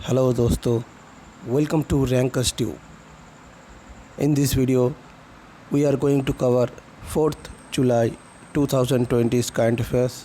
Hello दोस्तों, welcome to Rankers Tube. In this video, we are going to cover 4th July 2020 current affairs.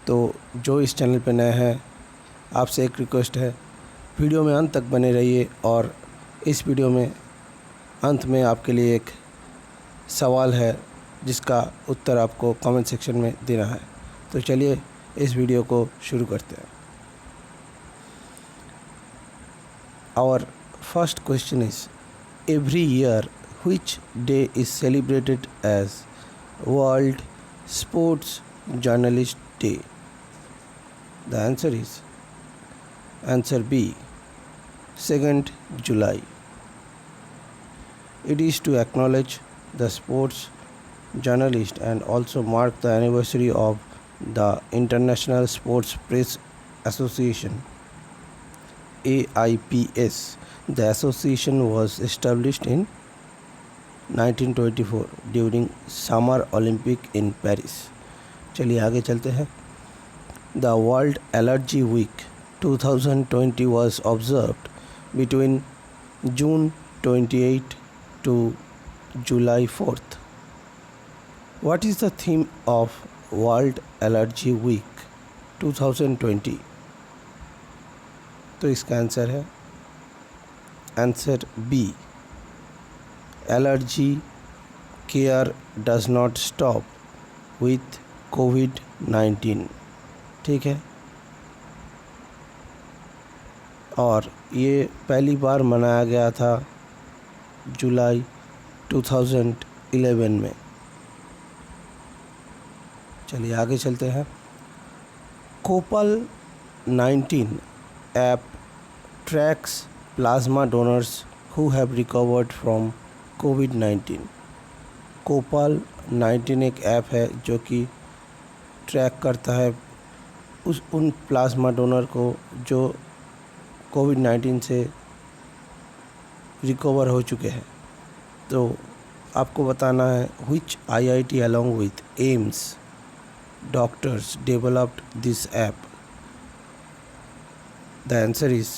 तो जो इस channel पर नए हैं, आपसे एक रिक्वेस्ट है, वीडियो में अंत तक बने रहिए और इस वीडियो में अंत में आपके लिए एक सवाल है जिसका उत्तर आपको कमेंट सेक्शन में देना है। तो चलिए इस वीडियो को शुरू करते हैं। Our first question is, every year which day is celebrated as World Sports Journalist Day? The answer is answer B, 2nd July. It is to acknowledge the sports journalist and also mark the anniversary of the International Sports Press Association, AIPS. The association was established in 1924 during Summer Olympic in Paris. चलिए आगे चलते हैं। The World Allergy Week 2020 was observed between June 28 to July 4th. What is the theme of World Allergy Week 2020? तो इसका answer है answer B, allergy care does not stop with कोविड-19। ठीक है, और ये पहली बार मनाया गया था जुलाई 2011 में। चलिए आगे चलते हैं। कोपल-19 app tracks plasma donors who have recovered from COVID-19. कोपल-19 एक ऐप है जो कि ट्रैक करता है उन प्लाज्मा डोनर को जो कोविड-19 से रिकवर हो चुके हैं। तो आपको बताना है which IIT along with AIIMS doctors developed this app. The answer is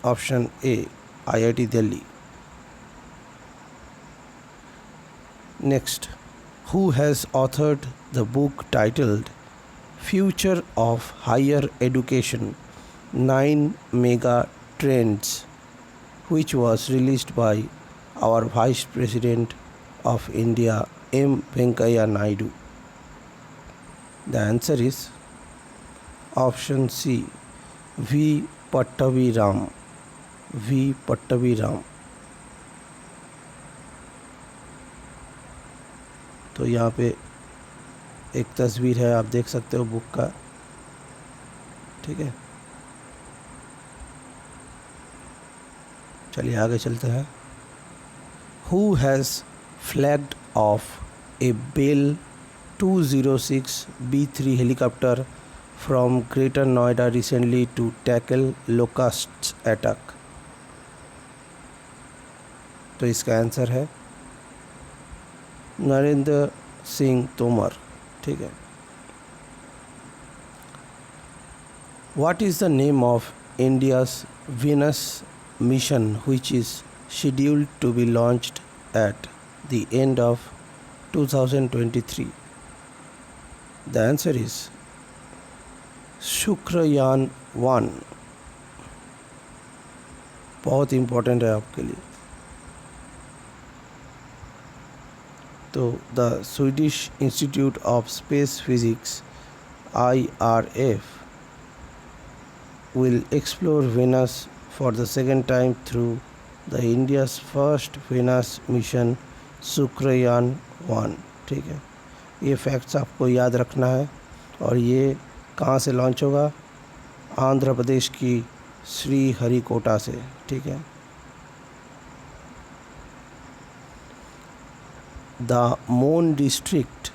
option A, IIT Delhi. Next, who has authored the book titled Future of Higher Education 9 Mega Trends, which was released by our Vice President of India, M. Venkaiah Naidu? The answer is option C, V. Pattavi Ram. V. Pattavi Ram. तो यहाँ पे एक तस्वीर है, आप देख सकते हो बुक का। ठीक है, चलिए आगे चलते हैं। Who has flagged off a Bell 206 B3 helicopter from Greater Noida recently to tackle locusts attack? तो इसका आंसर है नरेंद्र सिंह तोमर। ठीक है। What is the name of India's Venus mission which is scheduled to be launched at the end of 2023? The answer is Shukrayaan 1। बहुत important है आपके लिए। तो the Swedish institute of space physics IRF will explore Venus for the second time through the India's first Venus mission Shukrayaan 1। ठीक है, ये facts आपको याद रखना है। और ये कहाँ से लॉन्च होगा? आंध्र प्रदेश की श्रीहरिकोटा से। ठीक है। The Mon district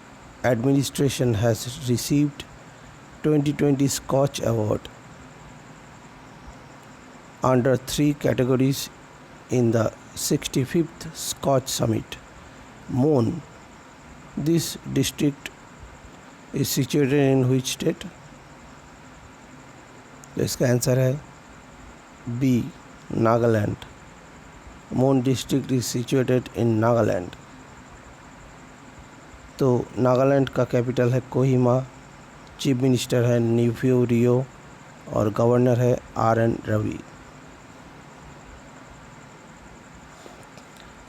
administration has received 2020 Skoch award under 3 categories in the 65th Scotch Summit. Moon, this district is situated in which state? तो इसका आंसर है बी, नागालैंड। मोन district is situated in Nagaland. तो नागालैंड का कैपिटल है कोहिमा, चीफ मिनिस्टर है नीफ्यू रियो और गवर्नर है R N. Ravi.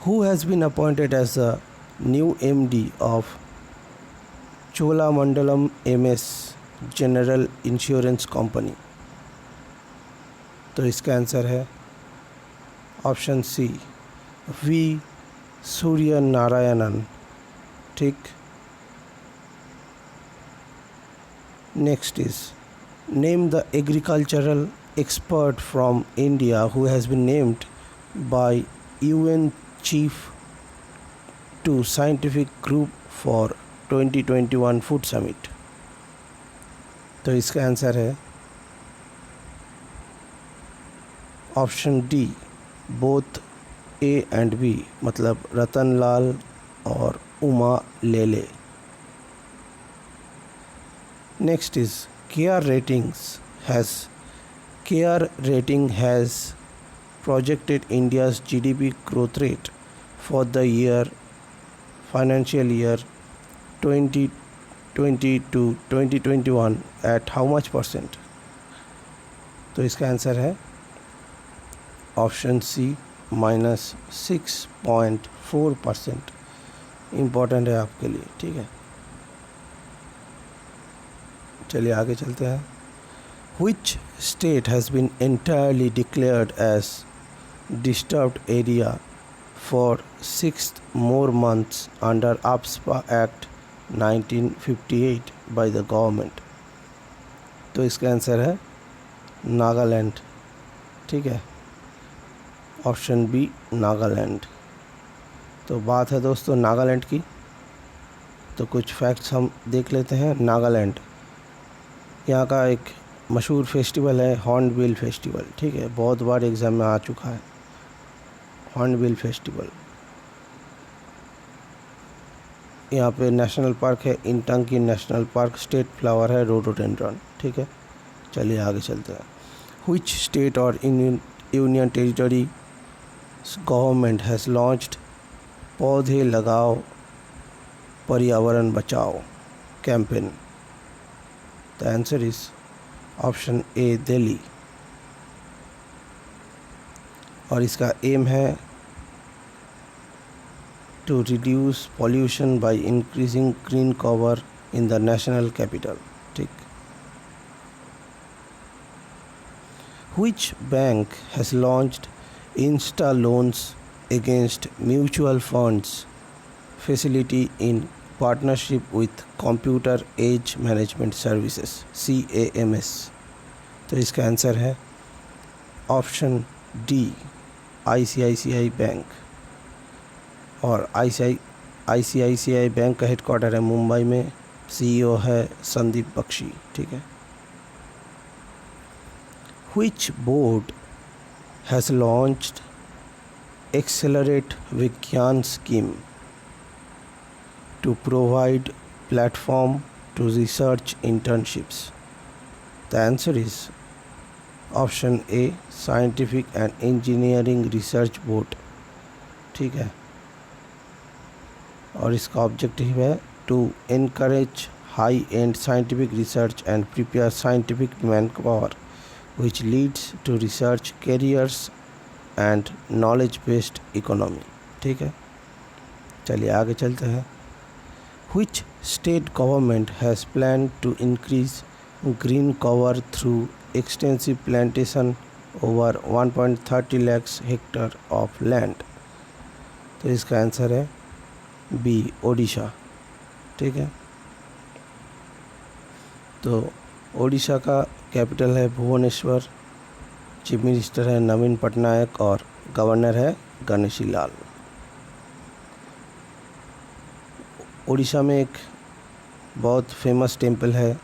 Who has been appointed as the new MD of Cholamandalam MS General Insurance Company? तो इसका आंसर है option C, V Surya Narayanan. ठीक। Next is name the agricultural expert from India who has been named by UN Chief to Scientific Group for 2021 Food Summit। तो इसका answer है option D, both A and B, मतलब रतन लाल और Uma Lele. Next is CARE rating has projected India's GDP growth rate for the financial year 2020 to 2021 at how much %? तो इसका answer है option सी, -6.4%। Important है आपके लिए। ठीक है, चलिए आगे चलते हैं। Which state has been entirely declared as disturbed area for 6 more months under APSPA Act 1958 by the government? तो इसका आंसर है नागालैंड। ठीक है, ऑप्शन बी, नागालैंड। तो बात है दोस्तों नागालैंड की, तो कुछ फैक्ट्स हम देख लेते हैं। नागालैंड, यहाँ का एक मशहूर फेस्टिवल है हॉर्नबिल फेस्टिवल। ठीक है, बहुत बार एग्ज़ाम में आ चुका है हॉर्नबिल फेस्टिवल। यहाँ पे नेशनल पार्क है Intanki national park, state flower है रोडोडेंड्रॉन। ठीक है, चलिए आगे चलते हैं। व्हिच स्टेट और union territory government has launched पौधे लगाओ पर्यावरण बचाओ campaign? The answer is option A, Delhi. और इसका एम है to reduce pollution by increasing green cover in the national capital. ठीक। Which bank has launched insta loans against mutual funds facility in partnership with computer age management services CAMS? तो इसका answer है option D, ICICI bank. और ICICI bank का headquarter है मुंबई में, CEO है संदीप बख्शी। ठीक है। Which board has launched accelerate विज्ञान scheme to provide platform to research internships? The answer is option A, Scientific and Engineering Research Board। ठीक है, और इसका ऑब्जेक्टिव है to encourage high-end scientific research and prepare scientific manpower which leads to research careers and knowledge-based economy। ठीक है, चलिए आगे चलते हैं। Which state government has planned to increase green cover through extensive plantation over 1.30 lakhs hectare of land? तो इसका answer है B, Odisha. ठीक है, तो ओडिशा का कैपिटल है भुवनेश्वर, चीफ मिनिस्टर है नवीन पटनायक और गवर्नर है गणेशी लाल। उड़ीसा में एक बहुत फेमस टेम्पल है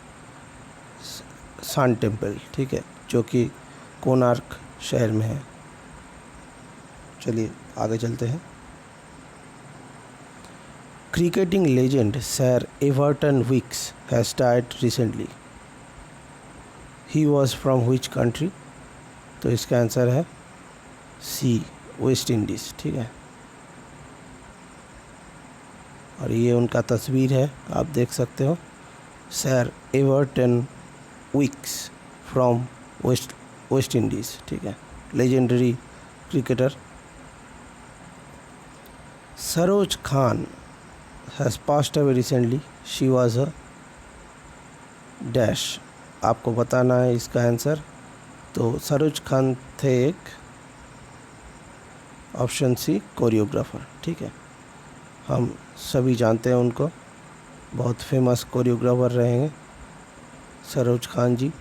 सन टेम्पल। ठीक है, जो कि कोणार्क शहर में है। चलिए आगे चलते हैं। Cricketing legend sir Everton Weekes has died recently. He was from which country, तो इसका आंसर है सी, वेस्ट इंडीज़। ठीक है, और ये उनका तस्वीर है, आप देख सकते हो, sir Everton Weekes from West Indies. ठीक है, legendary cricketer. Saroj Khan has passed away recently, she was a dash, आपको बताना है इसका आंसर। तो सरोज खान थे एक, ऑप्शन सी, कोरियोग्राफर। ठीक है, हम सभी जानते हैं उनको, बहुत फेमस कोरियोग्राफर रहे हैं सरोज खान जी।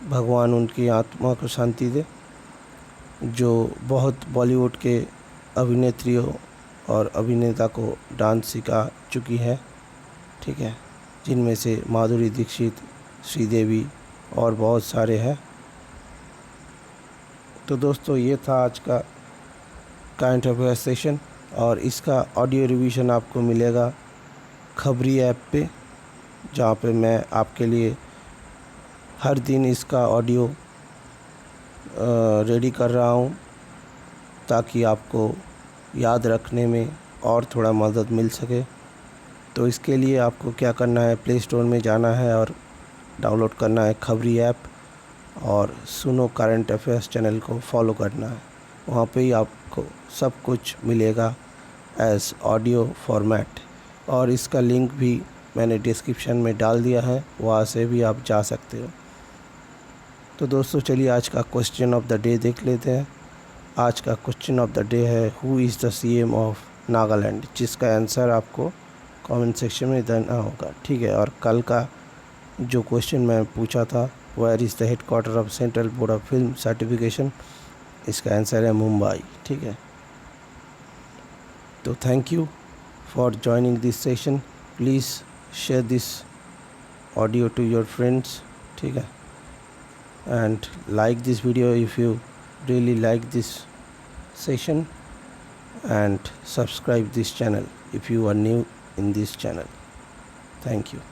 भगवान उनकी आत्मा को शांति दे, जो बहुत बॉलीवुड के अभिनेत्रियों और अभिनेता को डांस सिखा चुकी है। ठीक है, जिनमें से माधुरी दीक्षित, श्रीदेवी और बहुत सारे हैं। तो दोस्तों, ये था आज का करंट अफेयर सेशन, और इसका ऑडियो रिवीजन आपको मिलेगा खबरी ऐप पे, जहाँ पे मैं आपके लिए हर दिन इसका ऑडियो रेडी कर रहा हूँ, ताकि आपको याद रखने में और थोड़ा मदद मिल सके। तो इसके लिए आपको क्या करना है, प्ले स्टोर में जाना है और डाउनलोड करना है खबरी ऐप, और सुनो करंट अफेयर्स चैनल को फॉलो करना है। वहाँ पे ही आपको सब कुछ मिलेगा एज ऑडियो फॉर्मेट, और इसका लिंक भी मैंने डिस्क्रिप्शन में डाल दिया है, वहाँ से भी आप जा सकते हो। तो दोस्तों, चलिए आज का क्वेश्चन ऑफ द डे देख लेते हैं। आज का क्वेश्चन ऑफ द डे है, who is the CM of Nagaland, जिसका आंसर आपको कमेंट सेक्शन में देना होगा। ठीक है, और कल का जो क्वेश्चन मैं पूछा था, where is the headquarter of Central Board of Film Certification, इसका आंसर है मुंबई। ठीक है, तो thank you for joining this session. Please share this audio to your friends. ठीक है, and like this video if you really like this session, and subscribe this channel if you are new in this channel. Thank you.